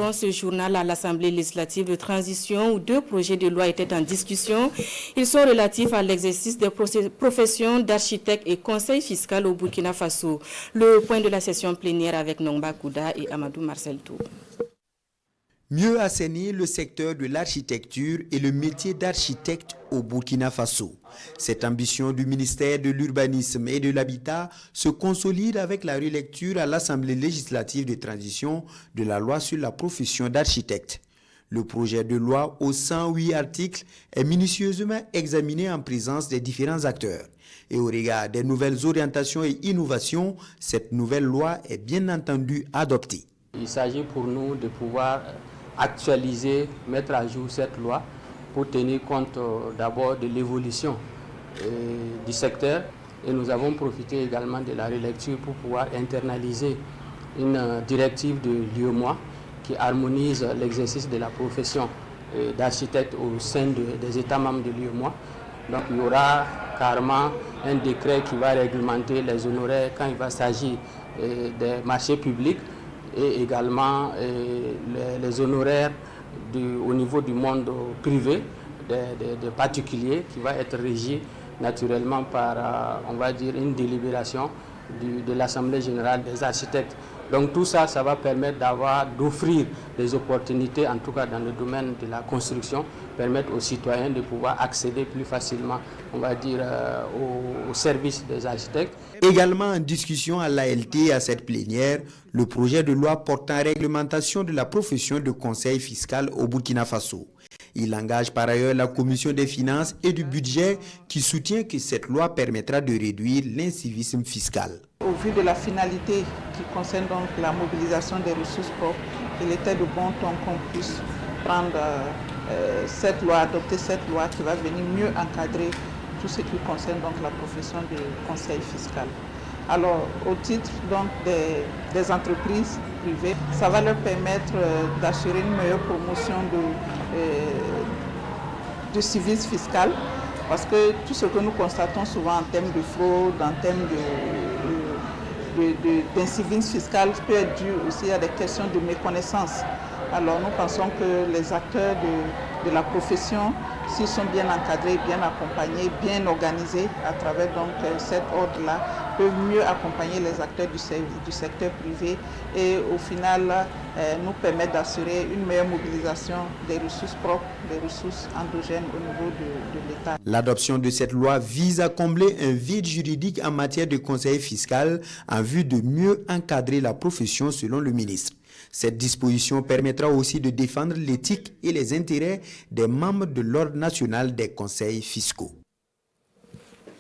Dans ce journal à l'Assemblée législative de transition où 2 projets de loi étaient en discussion. Ils sont relatifs à l'exercice des professions d'architecte et conseil fiscal au Burkina Faso. Le point de la session plénière avec Nongba Kouda et Amadou Marcel Tou. Mieux assainir le secteur de l'architecture et le métier d'architecte au Burkina Faso. Cette ambition du ministère de l'Urbanisme et de l'Habitat se consolide avec la relecture à l'Assemblée législative de transition de la loi sur la profession d'architecte. Le projet de loi aux 108 articles est minutieusement examiné en présence des différents acteurs. Et au regard des nouvelles orientations et innovations, cette nouvelle loi est bien entendu adoptée. Il s'agit pour nous de pouvoir actualiser, mettre à jour cette loi pour tenir compte d'abord de l'évolution du secteur, et nous avons profité également de la relecture pour pouvoir internaliser une directive de l'UEMOA qui harmonise l'exercice de la profession d'architecte au sein des États membres de l'UEMOA. Donc il y aura carrément un décret qui va réglementer les honoraires quand il va s'agir des marchés publics et également les honoraires au niveau du monde privé, des particuliers, qui va être régi naturellement par, on va dire, une délibération de l'Assemblée générale des architectes. Donc tout ça, ça va permettre d'offrir des opportunités, en tout cas dans le domaine de la construction, permettre aux citoyens de pouvoir accéder plus facilement, on va dire, aux services des architectes. Également en discussion à l'ALT à cette plénière, le projet de loi portant réglementation de la profession de conseil fiscal au Burkina Faso. Il engage par ailleurs la Commission des finances et du budget qui soutient que cette loi permettra de réduire l'incivisme fiscal. Au vu de la finalité qui concerne donc la mobilisation des ressources propres, il était de bon ton qu'on puisse prendre cette loi, adopter cette loi qui va venir mieux encadrer tout ce qui concerne donc la profession de conseil fiscal. Alors, au titre donc des entreprises privées, ça va leur permettre d'assurer une meilleure promotion du civisme fiscal, parce que tout ce que nous constatons souvent en termes de fraude, en termes d'incivisme fiscal peut être dû aussi à des questions de méconnaissance. Alors nous pensons que les acteurs de la profession, s'ils sont bien encadrés, bien accompagnés, bien organisés à travers donc cet ordre-là, peuvent mieux accompagner les acteurs du secteur privé et au final nous permettre d'assurer une meilleure mobilisation des ressources propres, des ressources endogènes au niveau de l'État. L'adoption de cette loi vise à combler un vide juridique en matière de conseil fiscal en vue de mieux encadrer la profession selon le ministre. Cette disposition permettra aussi de défendre l'éthique et les intérêts des membres de l'Ordre national des conseils fiscaux.